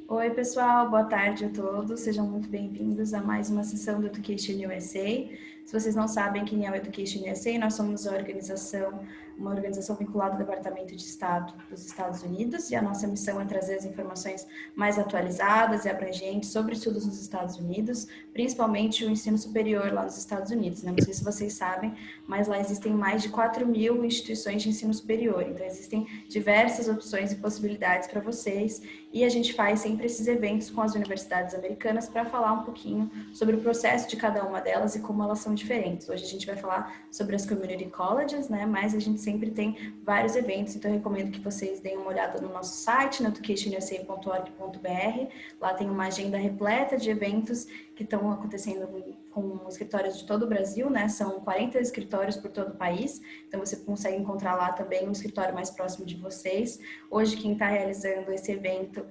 Oi, pessoal, boa tarde a todos. Sejam muito bem-vindos a mais uma sessão do Education USA. Se vocês não sabem quem é o Education USA, nós somos uma organização vinculada ao Departamento de Estado dos Estados Unidos, e a nossa missão é trazer as informações mais atualizadas e abrangentes sobre estudos nos Estados Unidos, principalmente o ensino superior lá nos Estados Unidos, né? Não sei se vocês sabem, mas lá existem mais de 4.000 instituições de ensino superior, então existem diversas opções e possibilidades para vocês, e a gente faz sempre esses eventos com as universidades americanas para falar um pouquinho sobre o processo de cada uma delas e como elas são diferentes. Hoje a gente vai falar sobre as community colleges, né? Mas a gente sempre tem vários eventos, então eu recomendo que vocês deem uma olhada no nosso site, no educationusa.org.br. Lá tem uma agenda repleta de eventos que estão acontecendo com escritórios de todo o Brasil, né? São 40 escritórios por todo o país, então você consegue encontrar lá também um escritório mais próximo de vocês. Hoje quem está realizando esse evento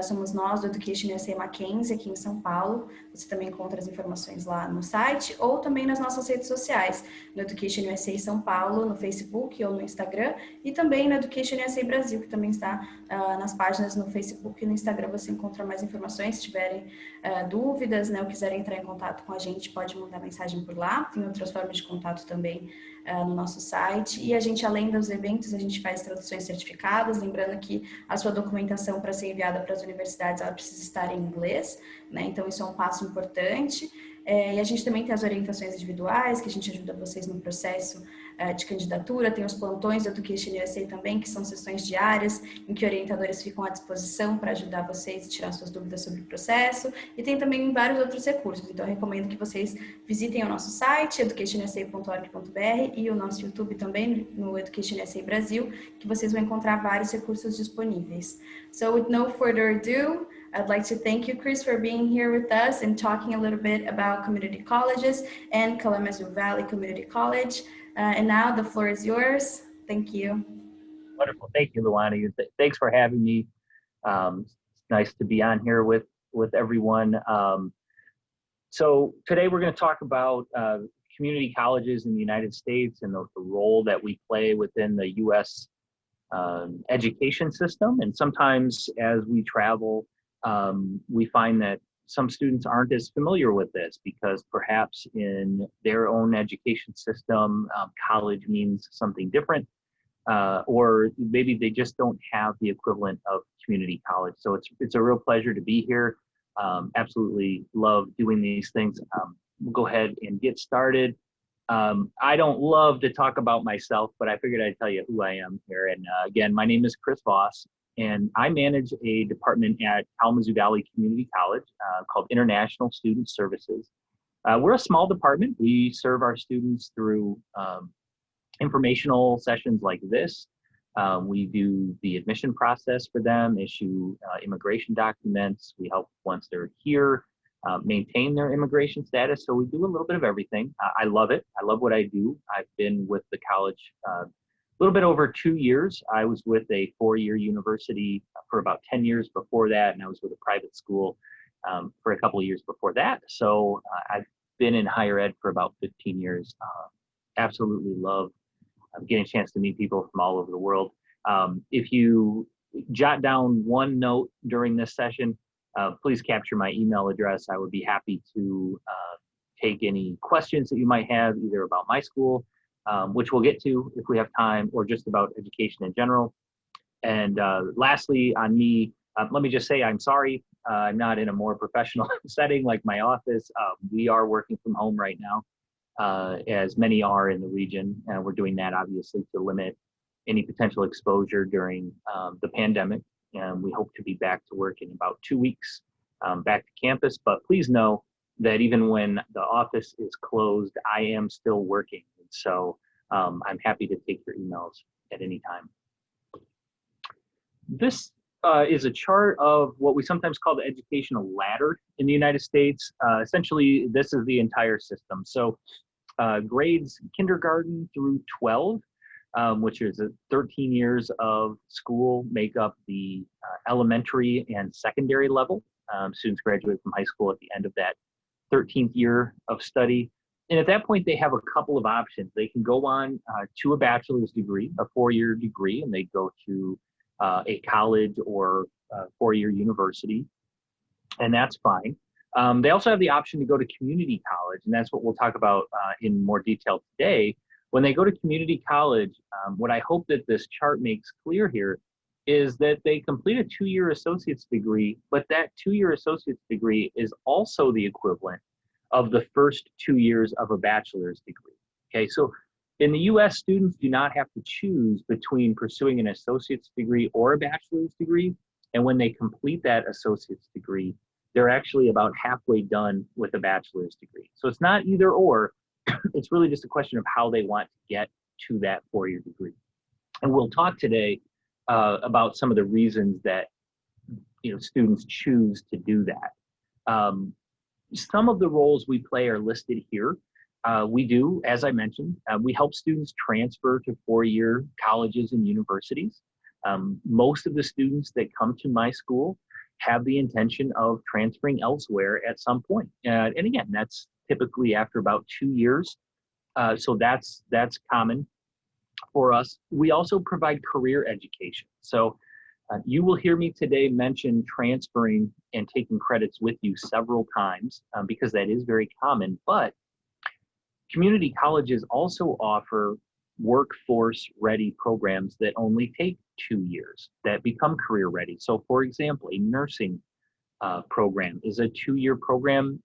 somos nós do EducationUSA Mackenzie, aqui em São Paulo. Você também encontra as informações lá no site ou também nas nossas redes sociais, no EducationUSA São Paulo, no Facebook ou no Instagram, e também no EducationUSA Brasil, que também está nas páginas no Facebook e no Instagram. Você encontra mais informações. Se tiverem dúvidas, né, ou quiserem entrar em contato com a gente, pode mandar mensagem por lá. Tem outras formas de contato também no nosso site. E a gente, além dos eventos, a gente faz traduções certificadas, lembrando que a sua documentação para ser enviada para as universidades, ela precisa estar em inglês, né? Então isso é um passo importante. E a gente também tem as orientações individuais, que a gente ajuda vocês no processo de candidatura. Tem os plantões do Education USA também, que são sessões diárias, em que orientadores ficam à disposição para ajudar vocês e tirar suas dúvidas sobre o processo. E tem também vários outros recursos. Então eu recomendo que vocês visitem o nosso site, educationusa.org.br, e o nosso YouTube também, no Education USA Brasil, que vocês vão encontrar vários recursos disponíveis. So with no further ado, I'd like to thank you, Chris, for being here with us and talking a little bit about community colleges and Kalamazoo Valley Community College. And now the floor is yours. Thank you. Wonderful. Thank you, Luana. Thanks for having me. It's nice to be on here with everyone. So today we're going to talk about community colleges in the United States and the role that we play within the U.S. Education system. And sometimes as we travel, we find that some students aren't as familiar with this because perhaps in their own education system, college means something different, or maybe they just don't have the equivalent of community college. So it's a real pleasure to be here. Absolutely love doing these things. We'll go ahead and get started. I don't love to talk about myself, but I figured I'd tell you who I am here. And again, my name is Chris Voss, and I manage a department at Kalamazoo Valley Community College called International Student Services. We're a small department. We serve our students through informational sessions like this. We do the admission process for them, issue immigration documents. We help once they're here, maintain their immigration status. So we do a little bit of everything. I love it. I love what I do. I've been with the college a little bit over 2 years. I was with a 4-year university for about 10 years before that, and I was with a private school for a couple of years before that. So I've been in higher ed for about 15 years. Absolutely love getting a chance to meet people from all over the world. If you jot down one note during this session, please capture my email address. I would be happy to take any questions that you might have, either about my school, which we'll get to if we have time, or just about education in general. And lastly, on me, let me just say I'm sorry. I'm not in a more professional setting like my office. We are working from home right now, as many are in the region. And we're doing that obviously to limit any potential exposure during the pandemic. And we hope to be back to work in about 2 weeks, back to campus. But please know that even when the office is closed, I am still working. And so I'm happy to take your emails at any time. This is a chart of what we sometimes call the educational ladder in the United States. Essentially, this is the entire system. So grades kindergarten through 12, which is 13 years of school, make up the elementary and secondary level. Students graduate from high school at the end of that 13th year of study. And at that point, they have a couple of options. They can go on to a bachelor's degree, a 4-year degree, and they go to a college or a 4-year university. and that's fine. They also have the option to go to community college, and that's what we'll talk about in more detail today. When they go to community college, what I hope that this chart makes clear here is that they complete a 2-year associate's degree, but that 2-year associate's degree is also the equivalent of the first 2 years of a bachelor's degree. Okay, so in the US, students do not have to choose between pursuing an associate's degree or a bachelor's degree. And when they complete that associate's degree, they're actually about halfway done with a bachelor's degree. So it's not either or, it's really just a question of how they want to get to that 4-year degree. And we'll talk today about some of the reasons that students choose to do that. Some of the roles we play are listed here. We do, as I mentioned, we help students transfer to 4-year colleges and universities. Most of the students that come to my school have the intention of transferring elsewhere at some point. And again, that's typically after about 2 years. So that's common for us. We also provide career education. So you will hear me today mention transferring and taking credits with you several times because that is very common, but community colleges also offer workforce ready programs that only take 2 years that become career ready. So for example, a nursing program is a 2-year program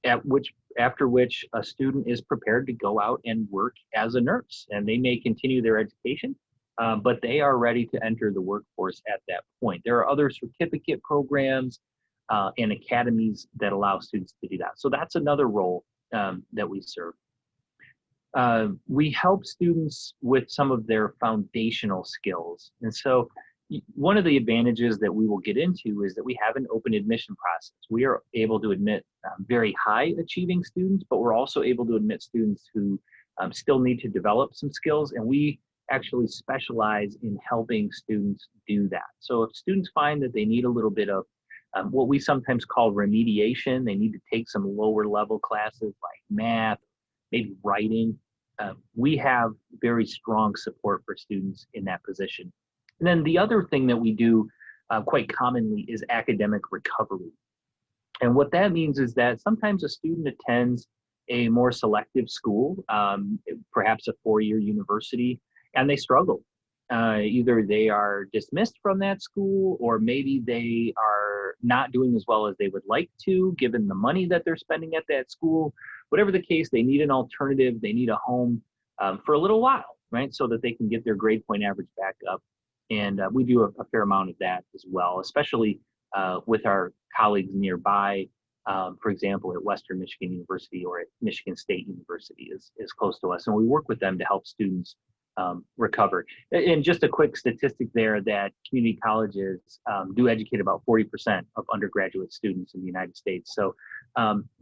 after which a student is prepared to go out and work as a nurse, and they may continue their education, but they are ready to enter the workforce at that point. There are other certificate programs and academies that allow students to do that. So that's another role that we serve. We help students with some of their foundational skills. And so one of the advantages that we will get into is that we have an open admission process. We are able to admit very high achieving students, but we're also able to admit students who still need to develop some skills, and we actually specialize in helping students do that. So if students find that they need a little bit of what we sometimes call remediation, they need to take some lower level classes like math, maybe writing, we have very strong support for students in that position. And then the other thing that we do quite commonly is academic recovery. And what that means is that sometimes a student attends a more selective school, perhaps a 4-year university, and they struggle. Either they are dismissed from that school, or maybe they are not doing as well as they would like to, given the money that they're spending at that school. Whatever the case, they need an alternative, they need a home for a little while, right? So that they can get their grade point average back up. And we do a fair amount of that as well, especially with our colleagues nearby. For example, at Western Michigan University or at Michigan State University is close to us. And we work with them to help students recover. And just a quick statistic there that community colleges do educate about 40% of undergraduate students in the United States. So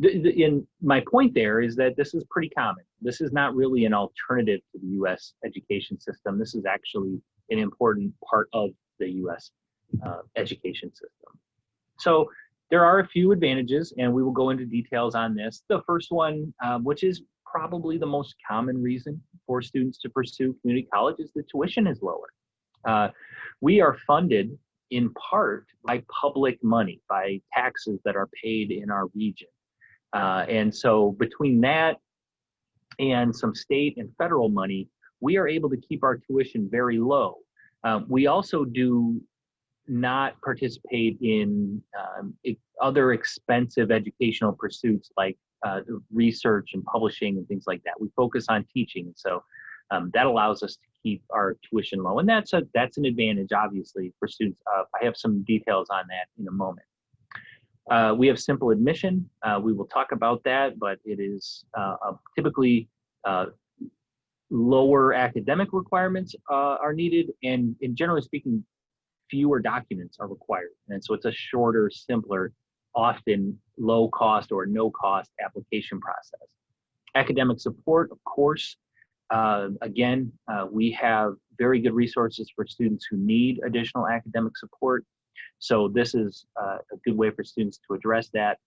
in my point there is that this is pretty common. This is not really an alternative to the US education system. This is actually an important part of the US education system. So there are a few advantages, and we will go into details on this. The first one, which is probably the most common reason for students to pursue community college, is the tuition is lower. We are funded in part by public money, by taxes that are paid in our region. And so between that and some state and federal money, we are able to keep our tuition very low. We also do not participate in other expensive educational pursuits like research and publishing and things like that. We focus on teaching, so that allows us to keep our tuition low, and that's an advantage, obviously, for students. I have some details on that in a moment. We have simple admission. We will talk about that, but it is typically lower academic requirements are needed, and generally speaking, fewer documents are required. And so it's a shorter, simpler, often low cost or no cost application process. Academic support, of course, again, we have very good resources for students who need additional academic support. So this is a good way for students to address that.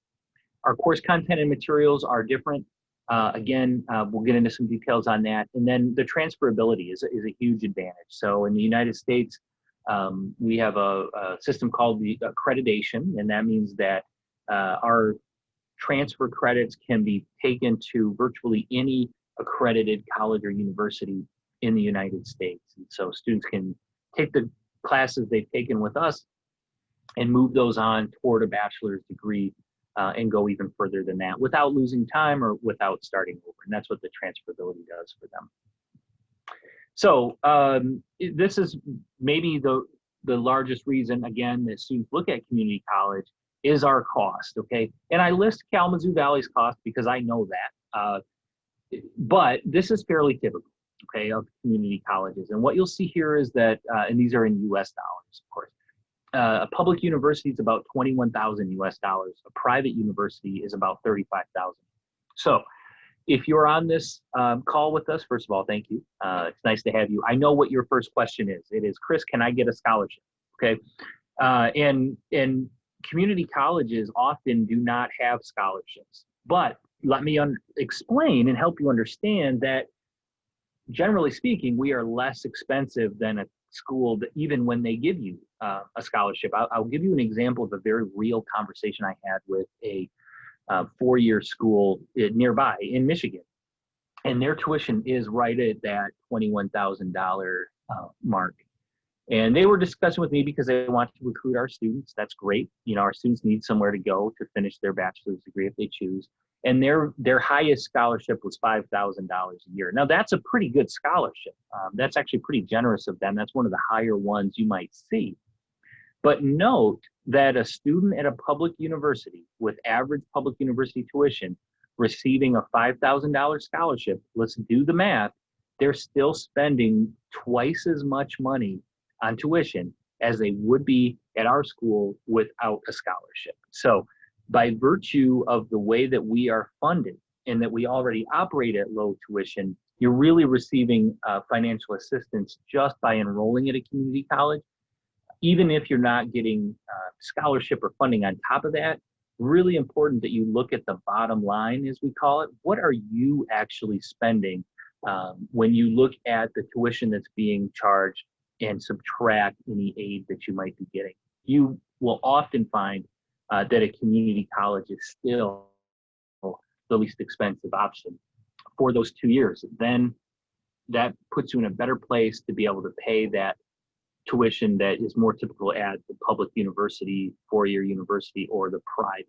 Our course content and materials are different. Again, we'll get into some details on that. And then the transferability is a huge advantage. So in the United States, we have a system called the accreditation, and that means that Our transfer credits can be taken to virtually any accredited college or university in the United States. And so students can take the classes they've taken with us and move those on toward a bachelor's degree and go even further than that without losing time or without starting over. And that's what the transferability does for them. So this is maybe the largest reason, again, that students look at community college is our cost, okay? And I list Kalamazoo Valley's cost because I know that, but this is fairly typical, okay, of community colleges. And what you'll see here is that, and these are in US dollars, of course, a public university is about 21,000 US dollars. A private university is about 35,000. So if you're on this call with us, first of all, thank you. It's nice to have you. I know what your first question is. It is, Chris, can I get a scholarship? Okay. And community colleges often do not have scholarships, but let me explain and help you understand that generally speaking, we are less expensive than a school that even when they give you a scholarship. I'll give you an example of a very real conversation I had with a four-year school nearby in Michigan, and their tuition is right at that $21,000 mark. And they were discussing with me because they want to recruit our students. That's great. You know, our students need somewhere to go to finish their bachelor's degree if they choose. And their highest scholarship was $5,000 a year. Now that's a pretty good scholarship. That's actually pretty generous of them. That's one of the higher ones you might see. But note that a student at a public university with average public university tuition receiving a $5,000 scholarship, let's do the math, they're still spending twice as much money on tuition as they would be at our school without a scholarship. So by virtue of the way that we are funded and that we already operate at low tuition, you're really receiving financial assistance just by enrolling at a community college. Even if you're not getting scholarship or funding on top of that, really important that you look at the bottom line, as we call it. What are you actually spending when you look at the tuition that's being charged and subtract any aid that you might be getting? You will often find that a community college is still the least expensive option for those 2 years. Then that puts you in a better place to be able to pay that tuition that is more typical at the public university, four-year university, or the private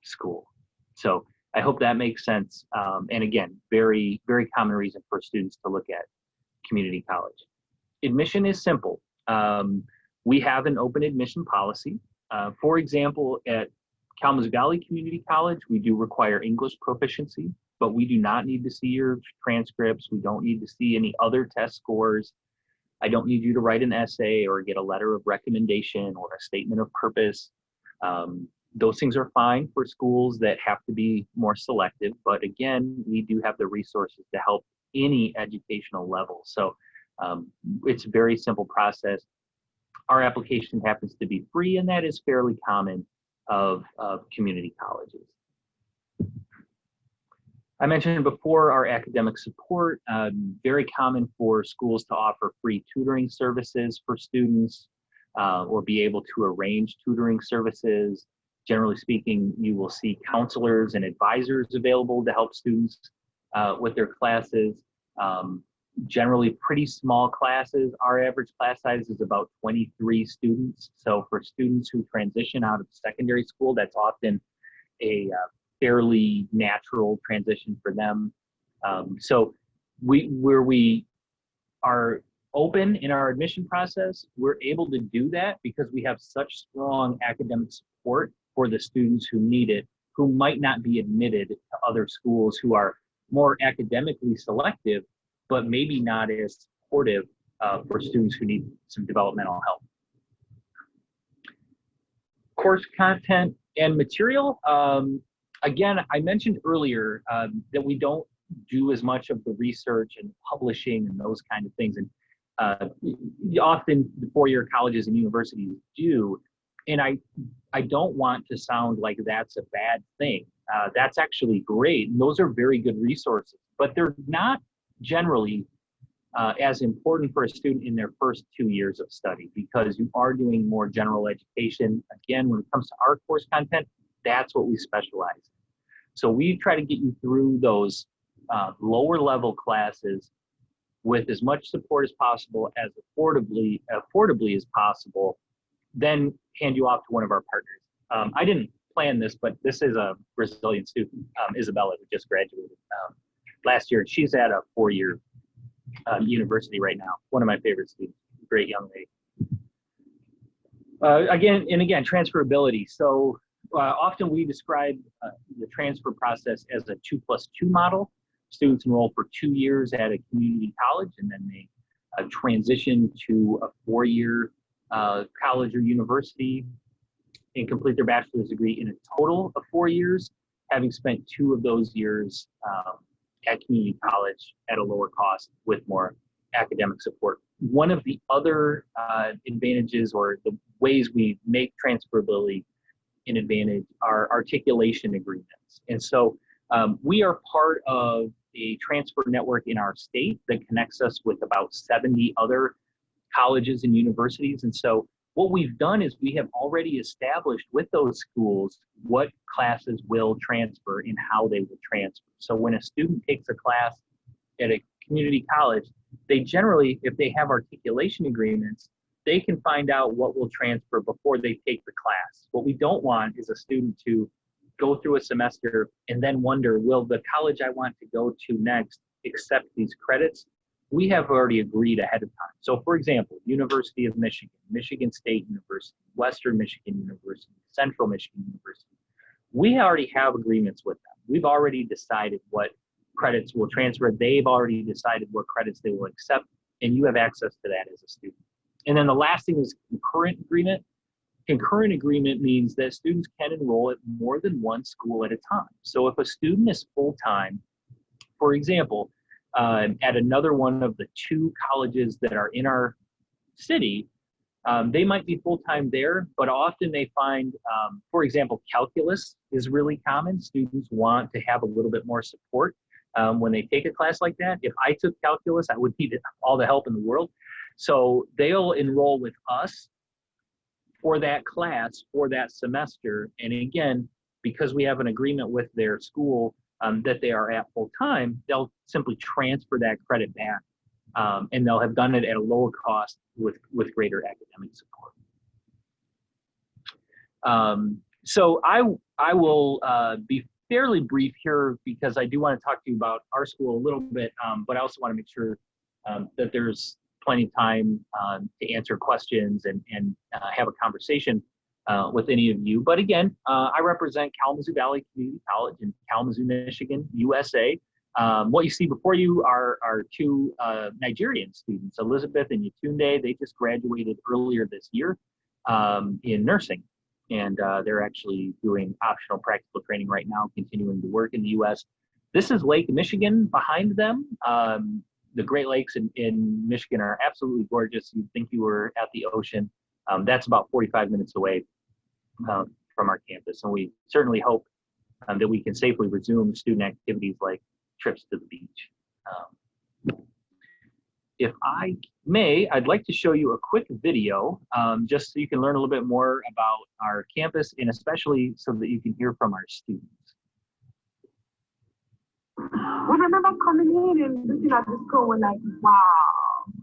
school. So I hope that makes sense. And again, very, very common reason for students to look at community college. Admission is simple. We have an open admission policy. For example, at Kalamazoo Valley Community College, we do require English proficiency, but we do not need to see your transcripts. We don't need to see any other test scores. I don't need you to write an essay or get a letter of recommendation or a statement of purpose. Those things are fine for schools that have to be more selective, but again, we do have the resources to help any educational level. So it's a very simple process. Our application happens to be free, and that is fairly common of community colleges. I mentioned before our academic support, very common for schools to offer free tutoring services for students or be able to arrange tutoring services. Generally speaking, you will see counselors and advisors available to help students with their classes. Generally pretty small classes. Our average class size is about 23 students. So for students who transition out of secondary school, that's often a fairly natural transition for them. So where we are open in our admission process, we're able to do that because we have such strong academic support for the students who need it, who might not be admitted to other schools who are more academically selective, but maybe not as supportive for students who need some developmental help. Course content and material. Again, I mentioned earlier that we don't do as much of the research and publishing and those kind of things. And often the four-year colleges and universities do. And I don't want to sound like that's a bad thing. That's actually great. And those are very good resources, but they're not generally as important for a student in their first 2 years of study, because you are doing more general education. Again, when it comes to our course content, that's what we specialize in. So we try to get you through those lower level classes with as much support as possible, as affordably as possible, then hand you off to one of our partners. I didn't plan this, but this is a Brazilian student, Isabella, who just graduated last year. She's at a 4-year university right now. One of my favorite students, great young lady. Again, transferability. So often we describe the transfer process as a 2+2 model. Students enroll for 2 years at a community college, and then they transition to a 4-year college or university and complete their bachelor's degree in a total of 4 years, having spent 2 of those years at community college at a lower cost with more academic support. One of the other advantages, or the ways we make transferability an advantage, are articulation agreements. And so we are part of a transfer network in our state that connects us with about 70 other colleges and universities. And so what we've done is we have already established with those schools what classes will transfer and how they will transfer. So when a student takes a class at a community college, they generally, if they have articulation agreements, they can find out what will transfer before they take the class. What we don't want is a student to go through a semester and then wonder, will the college I want to go to next accept these credits? We have already agreed ahead of time. So for example, University of Michigan, Michigan State University, Western Michigan University, Central Michigan University, we already have agreements with them. We've already decided what credits will transfer. They've already decided what credits they will accept, and you have access to that as a student. And then the last thing is concurrent agreement. Concurrent agreement means that students can enroll at more than one school at a time. So if a student is full-time, for example, at another one of the 2 colleges that are in our city, they might be full-time there, but often they find, for example, calculus is really common. Students want to have a little bit more support when they take a class like that. If I took calculus, I would need all the help in the world. So they'll enroll with us for that class, for that semester. And again, because we have an agreement with their school that they are at full time, they'll simply transfer that credit back, and they'll have done it at a lower cost with greater academic support. So I will be fairly brief here, because I do want to talk to you about our school a little bit, but I also want to make sure that there's plenty of time to answer questions and have a conversation with any of you. But again, I represent Kalamazoo Valley Community College in Kalamazoo, Michigan, USA. What you see before you are 2 Nigerian students, Elizabeth and Yatunde. They just graduated earlier this year in nursing, and they're actually doing optional practical training right now, continuing to work in the US. This is Lake Michigan behind them. The Great Lakes in Michigan are absolutely gorgeous. You'd think you were at the ocean. That's about 45 minutes away from our campus. And we certainly hope that we can safely resume student activities like trips to the beach. If I may, I'd like to show you a quick video, just so you can learn a little bit more about our campus, and especially so that you can hear from our students. When I remember coming in and looking at the school, we're like, wow,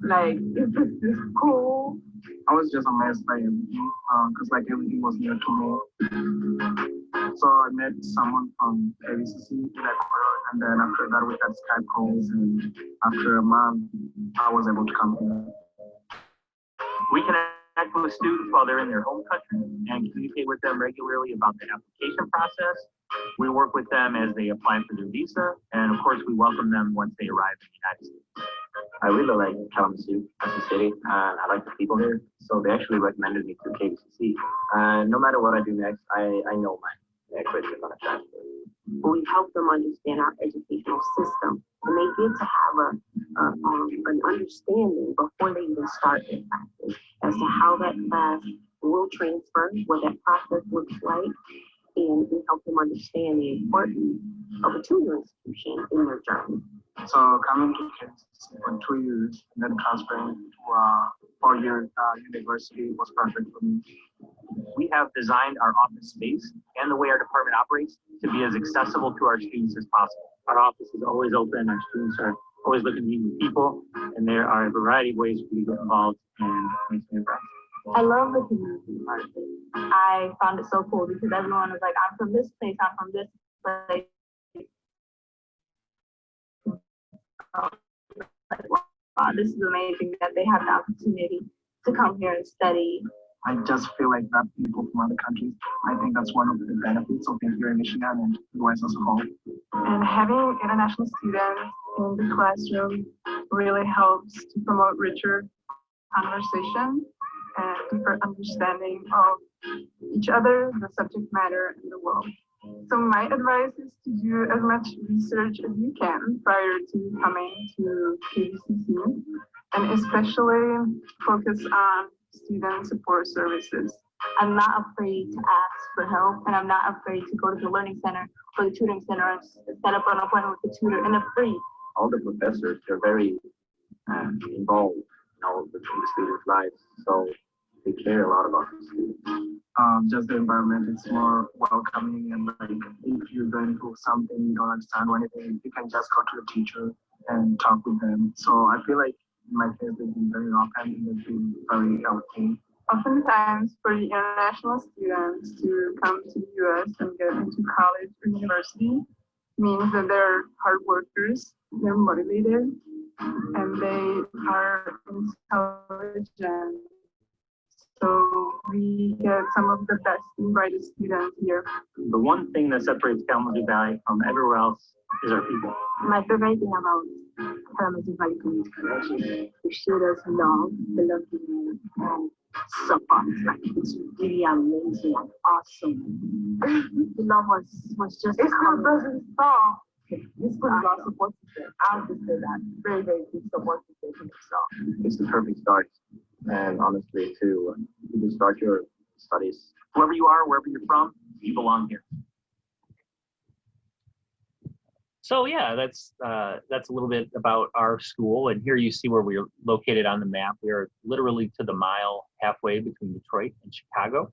like, is this cool? I was just amazed by everything, because like everything was new to me. So I met someone from ABCC, and then after that we had Skype calls, and after a month, I was able to come here. We connect with students while they're in their home country and communicate with them regularly about the application process. We work with them as they apply for their visa, and of course we welcome them once they arrive in the United States. I really like Kalamazoo as a city, and I like the people here, so they actually recommended me to KVCC. No matter what I do next, I know my credits are going to transfer. We help them understand our educational system, and they get to have an understanding before they even start their classes as to how that class will transfer, what that process looks like, and we help them understand the importance of a two-year institution in their journey. So coming to KCC for 2 years and then transferring to a 4-year university was perfect for me. We have designed our office space and the way our department operates to be as accessible to our students as possible. Our office is always open. Our students are always looking to meet new people, and there are a variety of ways for you to get involved and make new friends. I love the community part of it. I found it so cool because everyone was like, I'm from this place, I'm from this place. Like, wow, this is amazing that they have the opportunity to come here and study. I just feel like that people from other countries, I think that's one of the benefits of being here in Michigan and the West as a whole. And having international students in the classroom really helps to promote richer conversation and deeper understanding of each other, the subject matter, and the world. So my advice is to do as much research as you can prior to coming to KVCC, and especially focus on student support services. I'm not afraid to ask for help, and I'm not afraid to go to the learning center or the tutoring center and set up an appointment with the tutor, and they're free. All the professors, they're very involved in all of the students' lives, so they care a lot about the students. Just the environment is more welcoming, and like if you're going through something you don't understand or anything, you can just go to the teacher and talk with them. So I feel like in my case they've been very welcoming and they've been very helpful. Oftentimes, for the international students to come to the U.S. and get into college or university means that they're hard workers, they're motivated, and they are intelligent. So we get some of the best and brightest students here. The one thing that separates Kalamazoo Valley from everywhere else is our people. My favorite thing about Kalamazoo Valley Community College is the students love, belonging, and support. Like, it's really amazing and awesome. The love was just. It's not doesn't stop. This school is our support system. I have to say that. Very, very good support system. So It's the perfect start, and honestly, to start your studies. Whoever you are, wherever you're from, you belong here. So yeah, that's a little bit about our school, and here you see where we're located on the map. We are literally to the mile halfway between Detroit and Chicago.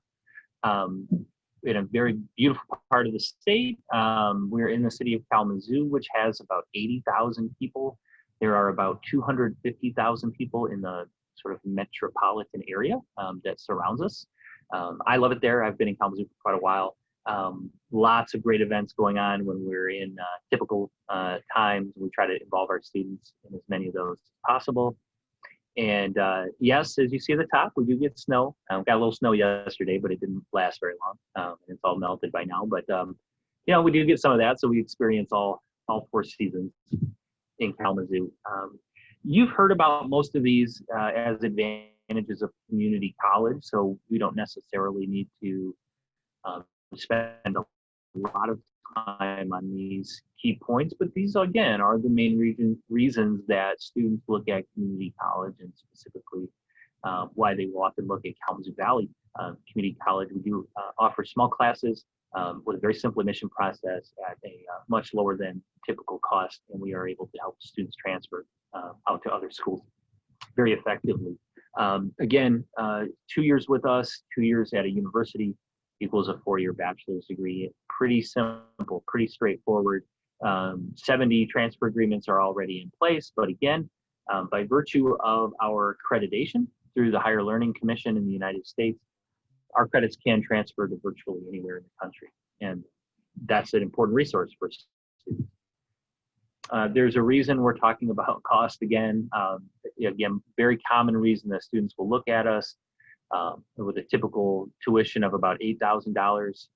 In a very beautiful part of the state. We're in the city of Kalamazoo, which has about 80,000 people. There are about 250,000 people in the sort of metropolitan area that surrounds us. I love it there. I've been in Kalamazoo for quite a while. Lots of great events going on when we're in typical times. We try to involve our students in as many of those as possible. And yes, as you see at the top, we do get snow. Got a little snow yesterday, but it didn't last very long. It's all melted by now. But you know, we do get some of that, so we experience all 4 seasons in Kalamazoo. You've heard about most of these as advantages of community college, so we don't necessarily need to spend a lot of time on these key points, but these again are the main reasons that students look at community college, and specifically why they will often look at Kalamazoo Valley Community College. We do offer small classes with a very simple admission process at a much lower than typical cost, and we are able to help students transfer out to other schools very effectively. Again, 2 years with us, 2 years at a university equals a 4-year bachelor's degree. Pretty simple, pretty straightforward. 70 transfer agreements are already in place, but again, by virtue of our accreditation through the Higher Learning Commission in the United States, our credits can transfer to virtually anywhere in the country, and that's an important resource for students. There's a reason we're talking about cost again. Again, very common reason that students will look at us with a typical tuition of about $8,000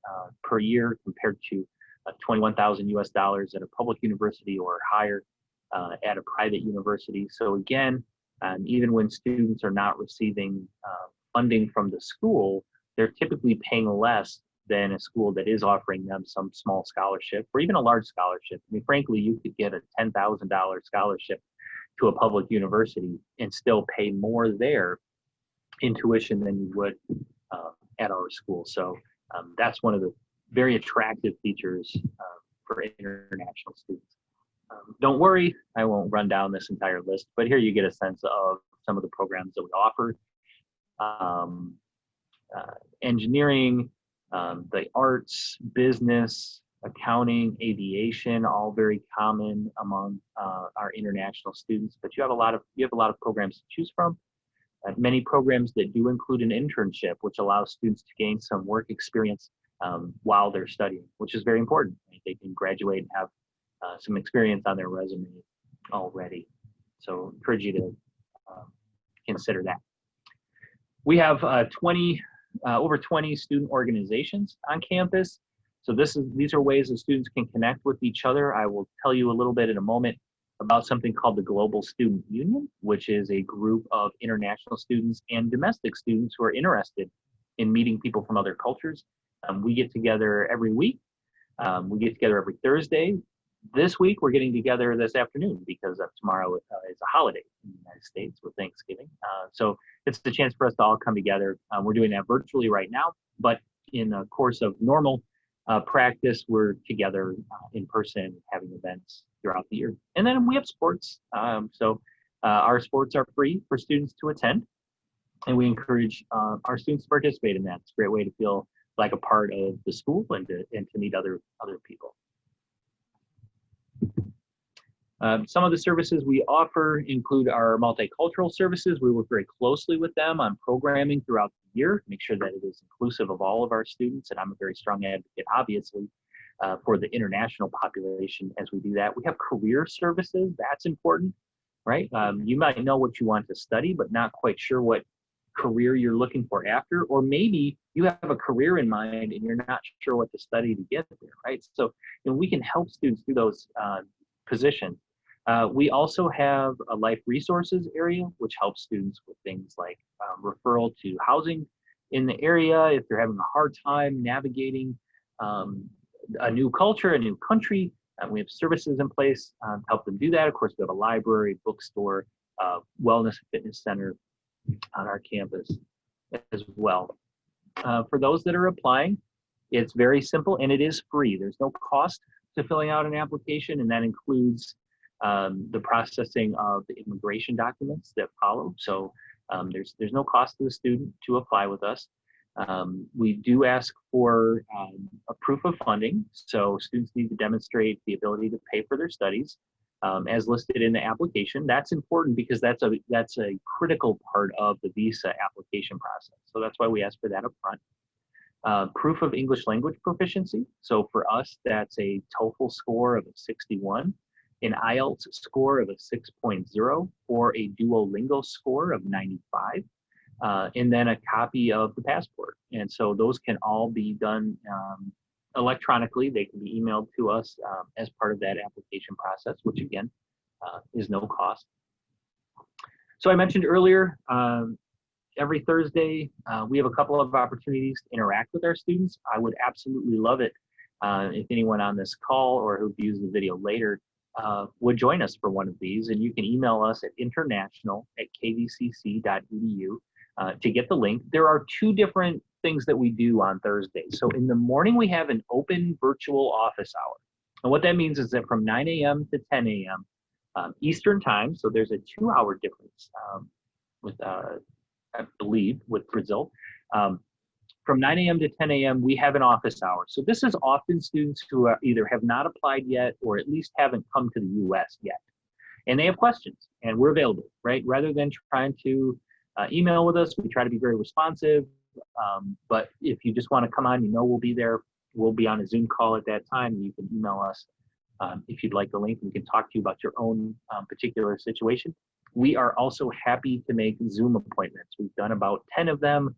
per year compared to $21,000 US at a public university or higher at a private university. So again, even when students are not receiving funding from the school, they're typically paying less than a school that is offering them some small scholarship or even a large scholarship. I mean, frankly, you could get a $10,000 scholarship to a public university and still pay more there in tuition than you would at our school. So that's one of the very attractive features for international students. Don't worry, I won't run down this entire list, but here you get a sense of some of the programs that we offer. Engineering, the arts, business, accounting, aviation, all very common among our international students. But you have a lot of programs to choose from. Many programs that do include an internship, which allows students to gain some work experience while they're studying, which is very important. Right? They can graduate and have some experience on their resume already. So I encourage you to consider that. We have over 20 student organizations on campus. So these are ways that students can connect with each other. I will tell you a little bit in a moment about something called the Global Student Union, which is a group of international students and domestic students who are interested in meeting people from other cultures. We get together every week. We get together every Thursday. This week, we're getting together this afternoon because tomorrow is a holiday in the United States with Thanksgiving. So it's the chance for us to all come together. We're doing that virtually right now, but in the course of normal practice, we're together in person, having events throughout the year. And then we have sports. Our sports are free for students to attend, and we encourage our students to participate in that. It's a great way to feel like a part of the school and to meet other people. Some of the services we offer include our multicultural services. We work very closely with them on programming throughout the year, make sure that it is inclusive of all of our students. And I'm a very strong advocate, obviously, for the international population as we do that. We have career services. That's important, right? You might know what you want to study, but not quite sure what career you're looking for after, or maybe you have a career in mind and you're not sure what to study to get there, right? So we can help students through those positions. We also have a life resources area, which helps students with things like referral to housing in the area if they're having a hard time navigating a new culture, a new country. We have services in place to help them do that. Of course, we have a library, bookstore, wellness fitness center on our campus as well. For those that are applying, it's very simple and it is free. There's no cost to filling out an application, and that includes the processing of the immigration documents that follow. So there's no cost to the student to apply with us. We do ask for a proof of funding. So students need to demonstrate the ability to pay for their studies as listed in the application. That's important because that's a critical part of the visa application process. So that's why we ask for that up front. Proof of English language proficiency. So for us, that's a TOEFL score of a 61. An IELTS score of a 6.0 or a Duolingo score of 95, and then a copy of the passport. And so those can all be done electronically. They can be emailed to us as part of that application process, which again is no cost. So I mentioned earlier, every Thursday, we have a couple of opportunities to interact with our students. I would absolutely love it if anyone on this call or who views the video later would join us for one of these, and you can email us at international@kvcc.edu to get the link. There are two different things that we do on Thursdays. So in the morning, we have an open virtual office hour. And what that means is that from 9 a.m. to 10 a.m. Eastern time, so there's a 2-hour difference with, I believe, with Brazil. From 9 a.m. to 10 a.m., we have an office hour. So this is often students who either have not applied yet or at least haven't come to the U.S. yet. And they have questions, and we're available, right? Rather than trying to email with us, we try to be very responsive. But if you just want to come on, we'll be there. We'll be on a Zoom call at that time. You can email us if you'd like the link. We can talk to you about your own particular situation. We are also happy to make Zoom appointments. We've done about 10 of them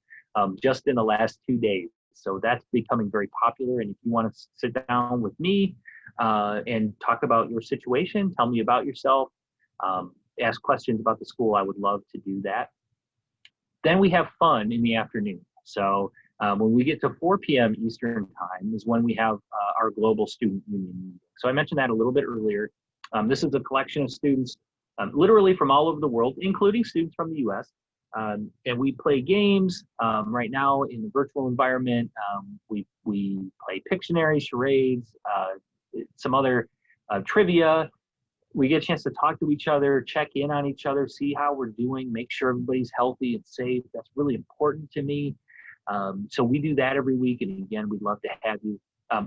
just in the last 2 days. So that's becoming very popular. And if you want to sit down with me and talk about your situation, tell me about yourself, ask questions about the school, I would love to do that. Then we have fun in the afternoon. So when we get to 4 p.m. Eastern time is when we have our Global Student Union meeting. So I mentioned that a little bit earlier. This is a collection of students literally from all over the world, including students from the US. And we play games. Right now in the virtual environment, we play Pictionary, charades, some other trivia. we get a chance to talk to each other, check in on each other, see how we're doing, make sure everybody's healthy and safe. That's really important to me. So we do that every week. And again, we'd love to have you.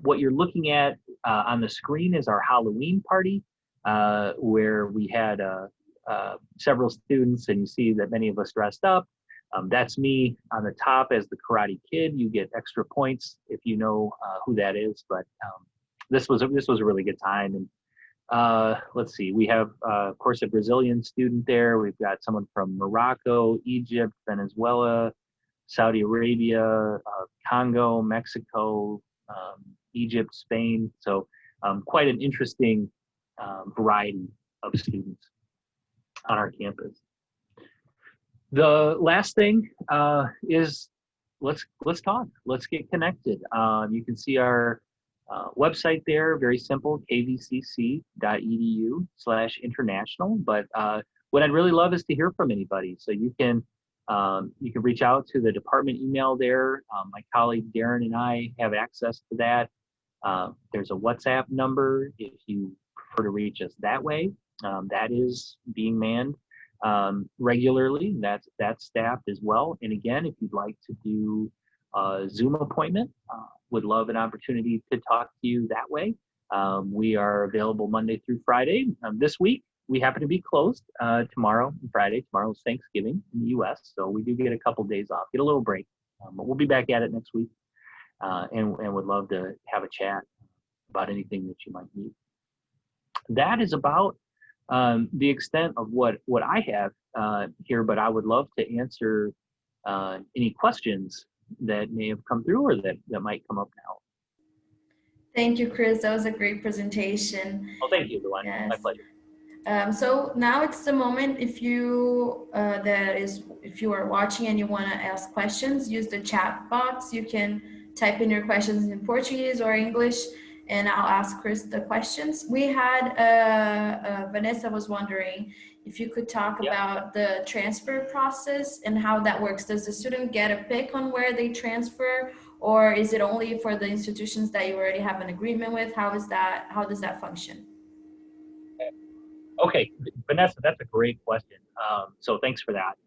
What you're looking at on the screen is our Halloween party, where we had several students, and you see that many of us dressed up. That's me on the top as the Karate Kid. You get extra points if you know who that is. But this was a really good time. And let's see, we have of course a Brazilian student there. We've got someone from Morocco, Egypt, Venezuela, Saudi Arabia, Congo, Mexico, Egypt, Spain. So quite an interesting variety of students on our campus. The last thing is let's talk. Let's get connected. You can see our website there, very simple, kvcc.edu/international. But what I'd really love is to hear from anybody. So you can reach out to the department email there. My colleague Darren and I have access to that. There's a WhatsApp number if you prefer to reach us that way. That is being manned regularly. That's staffed as well. And again, if you'd like to do a Zoom appointment, would love an opportunity to talk to you that way. We are available Monday through Friday. This week, we happen to be closed tomorrow and Friday. Tomorrow is Thanksgiving in the US, so we do get a couple days off, get a little break. But we'll be back at it next week, and would love to have a chat about anything that you might need. That is about the extent of what I have here, but I would love to answer any questions that may have come through or that might come up now. Thank you, Chris. That was a great presentation. Oh, thank you, Luana. Yes. My pleasure. So now it's the moment. If you are watching and you want to ask questions, use the chat box. You can type in your questions in Portuguese or English, and I'll ask Chris the questions. We had Vanessa was wondering if you could talk about the transfer process and how that works. Does the student get a pick on where they transfer, or is it only for the institutions that you already have an agreement with? How does that function? Okay, Vanessa, that's a great question. So thanks for that.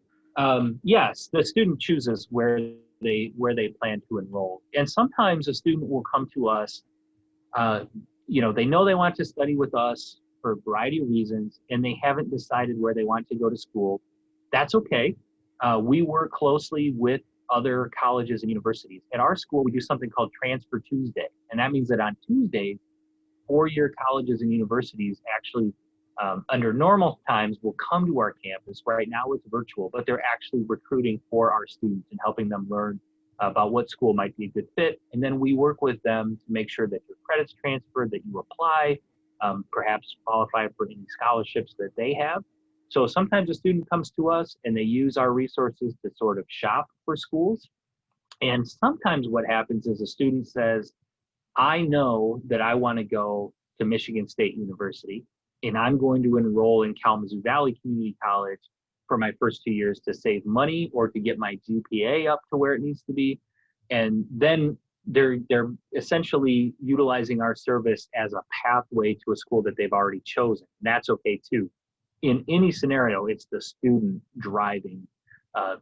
Yes, the student chooses where they plan to enroll, and sometimes a student will come to us. They know they want to study with us for a variety of reasons, and they haven't decided where they want to go to school. That's okay. We work closely with other colleges and universities. At our school, we do something called Transfer Tuesday, and that means that on Tuesdays, four-year colleges and universities actually, under normal times, will come to our campus. Right now it's virtual, but they're actually recruiting for our students and helping them learn about what school might be a good fit. And then we work with them to make sure that your credits transferred, that you apply, perhaps qualify for any scholarships that they have. So sometimes a student comes to us and they use our resources to sort of shop for schools. And sometimes what happens is a student says, I know that I want to go to Michigan State University, and I'm going to enroll in Kalamazoo Valley Community College for my first 2 years to save money or to get my GPA up to where it needs to be. And then they're essentially utilizing our service as a pathway to a school that they've already chosen. That's okay too. In any scenario, it's the student driving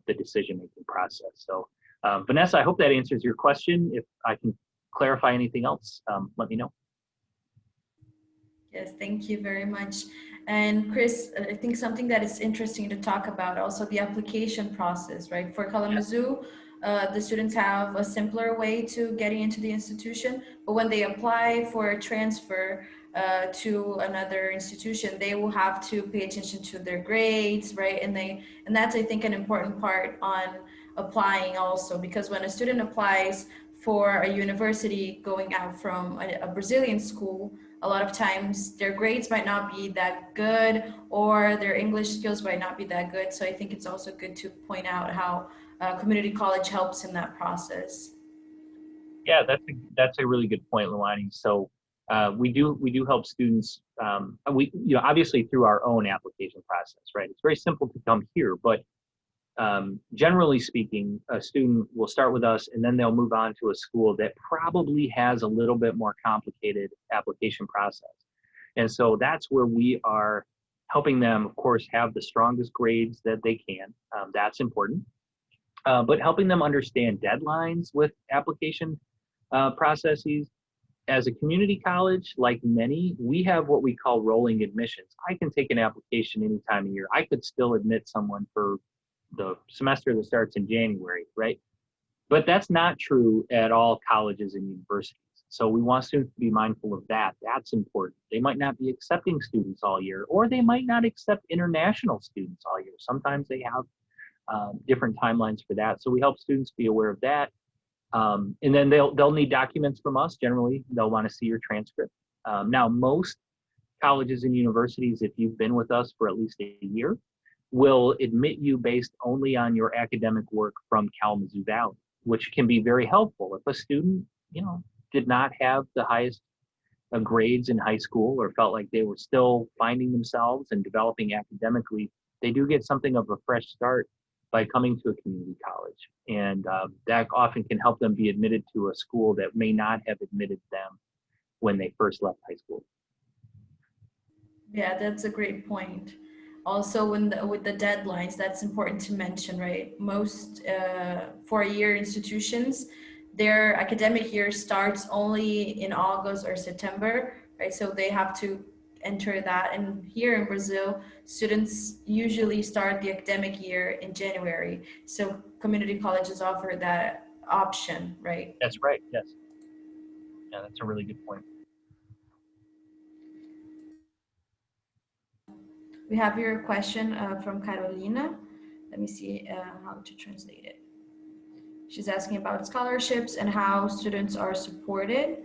the decision-making process. So Vanessa, I hope that answers your question. If I can clarify anything else, let me know. Yes, thank you very much. And Chris, I think something that is interesting to talk about also the application process, right? For Kalamazoo, the students have a simpler way to getting into the institution, but when they apply for a transfer to another institution, they will have to pay attention to their grades, right? And that's, I think, an important part on applying also, because when a student applies for a university going out from a Brazilian school, a lot of times their grades might not be that good or their English skills might not be that good. So I think it's also good to point out how community college helps in that process. Yeah, that's a really good point, Luani. So we do help students. Obviously through our own application process, right? It's very simple to come here, but generally speaking, a student will start with us and then they'll move on to a school that probably has a little bit more complicated application process. And so that's where we are helping them, of course, have the strongest grades that they can. That's important. But helping them understand deadlines with application processes. As a community college, like many, we have what we call rolling admissions. I can take an application any time of year. I could still admit someone for the semester that starts in January, right? But that's not true at all colleges and universities. So we want students to be mindful of that. That's important. They might not be accepting students all year, or they might not accept international students all year. Sometimes they have different timelines for that. So we help students be aware of that. And then they'll need documents from us. Generally, they'll want to see your transcript. Now, most colleges and universities, if you've been with us for at least a year, will admit you based only on your academic work from Kalamazoo Valley, which can be very helpful. If a student, did not have the highest grades in high school or felt like they were still finding themselves and developing academically, they do get something of a fresh start by coming to a community college. And that often can help them be admitted to a school that may not have admitted them when they first left high school. Yeah, that's a great point. Also, with the deadlines, that's important to mention, right? Most four-year institutions, their academic year starts only in August or September, right? So they have to enter that. And here in Brazil, students usually start the academic year in January. So community colleges offer that option, right? That's right, yes. Yeah, that's a really good point. We have your question from Carolina. Let me see how to translate it. She's asking about scholarships and how students are supported.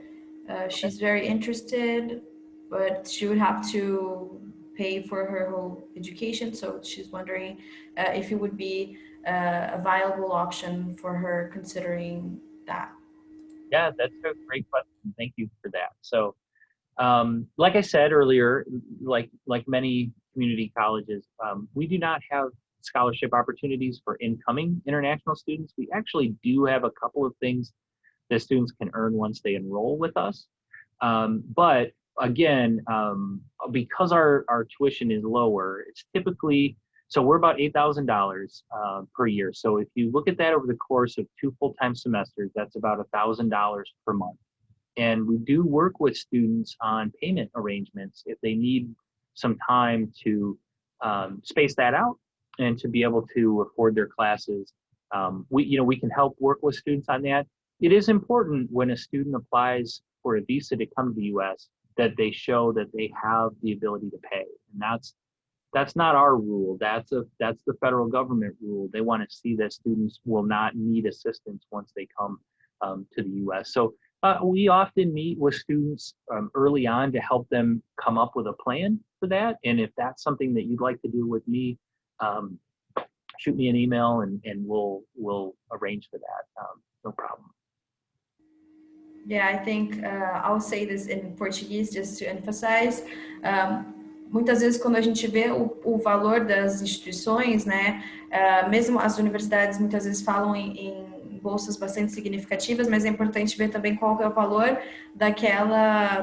She's very interested, but she would have to pay for her whole education. So she's wondering if it would be a viable option for her considering that. Yeah, that's a great question. Thank you for that. So, like I said earlier, like many community colleges, we do not have scholarship opportunities for incoming international students. We actually do have a couple of things that students can earn once they enroll with us. But again, because our tuition is lower, it's typically, so we're about $8,000 per year. So if you look at that over the course of 2 full-time semesters, that's about $1,000 per month. And we do work with students on payment arrangements if they need some time to space that out and to be able to afford their classes. We can help work with students on that. It is important when a student applies for a visa to come to the U.S. that they show that they have the ability to pay. And that's not our rule. That's the federal government rule. They want to see that students will not need assistance once they come to the U.S. So we often meet with students early on to help them come up with a plan for that. And if that's something that you'd like to do with me, shoot me an email and we'll arrange for that. No problem. Yeah, I think I'll say this in Portuguese just to emphasize. Muitas vezes quando a gente vê o valor das instituições, né, mesmo as universidades muitas vezes falam em bolsas bastante significativas, mas é importante ver também qual é o valor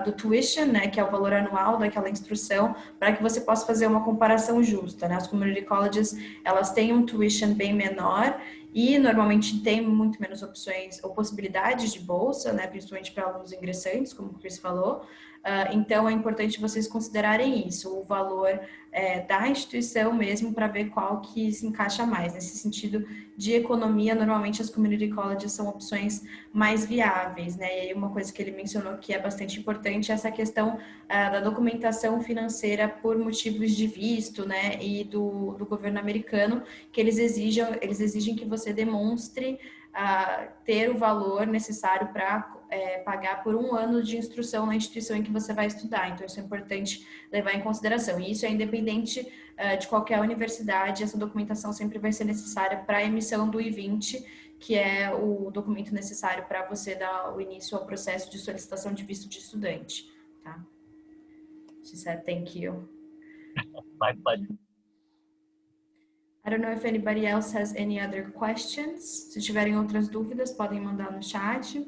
do tuition, né, que é o valor anual daquela instrução, para que você possa fazer uma comparação justa, né? As community colleges, elas têm um tuition bem menor e normalmente tem muito menos opções ou possibilidades de bolsa, né, principalmente para alunos ingressantes, como o Chris falou. Então é importante vocês considerarem isso, o valor da instituição mesmo, para ver qual que se encaixa mais. Nesse sentido de economia, normalmente as community colleges são opções mais viáveis, né? E aí uma coisa que ele mencionou que é bastante importante é essa questão da documentação financeira por motivos de visto, né? E do governo americano, que eles exigem que você demonstre ter o valor necessário para pagar por 1 ano de instrução na instituição em que você vai estudar. Então, isso é importante levar em consideração. E isso é independente de qualquer universidade, essa documentação sempre vai ser necessária para a emissão do I-20, que é o documento necessário para você dar o início ao processo de solicitação de visto de estudante. Tá? She said, thank you. My pleasure. I don't know if anybody else has any other questions. Se tiverem outras dúvidas, podem mandar no chat.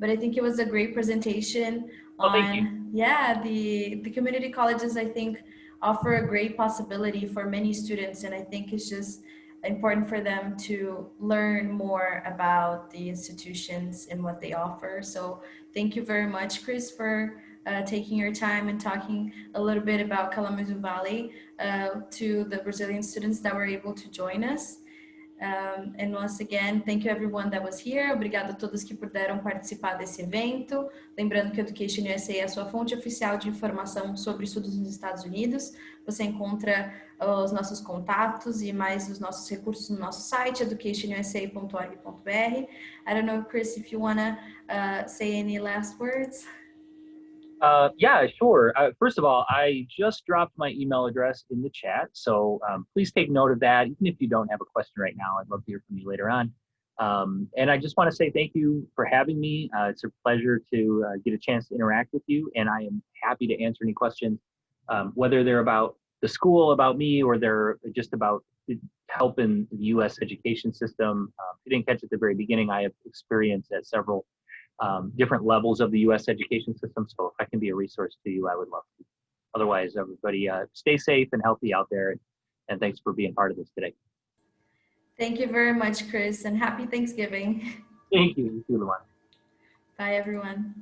but I think it was a great presentation on, the community colleges, I think, offer a great possibility for many students, and I think it's just important for them to learn more about the institutions and what they offer. So thank you very much, Chris, for taking your time and talking a little bit about Kalamazoo Valley to the Brazilian students that were able to join us. And once again, thank you everyone that was here. Obrigado a todos que puderam participar desse evento. Lembrando que o Education USA é a sua fonte oficial de informação sobre estudos nos Estados Unidos. Você encontra os nossos contatos e mais os nossos recursos no nosso site, educationusa.org.br. I don't know, Chris, if you want to say any last words. Yeah, sure. First of all, I just dropped my email address in the chat, so please take note of that. Even if you don't have a question right now, I'd love to hear from you later on. And I just want to say thank you for having me. It's a pleasure to get a chance to interact with you, and I am happy to answer any questions, whether they're about the school, about me, or they're just about helping the U.S. education system. If you didn't catch at the very beginning, I have experience at several different levels of the U.S. education system. So if I can be a resource to you, I would love to. Otherwise, everybody stay safe and healthy out there. And thanks for being part of this today. Thank you very much, Chris, and happy Thanksgiving. Thank you. You too, Luana. Bye, everyone.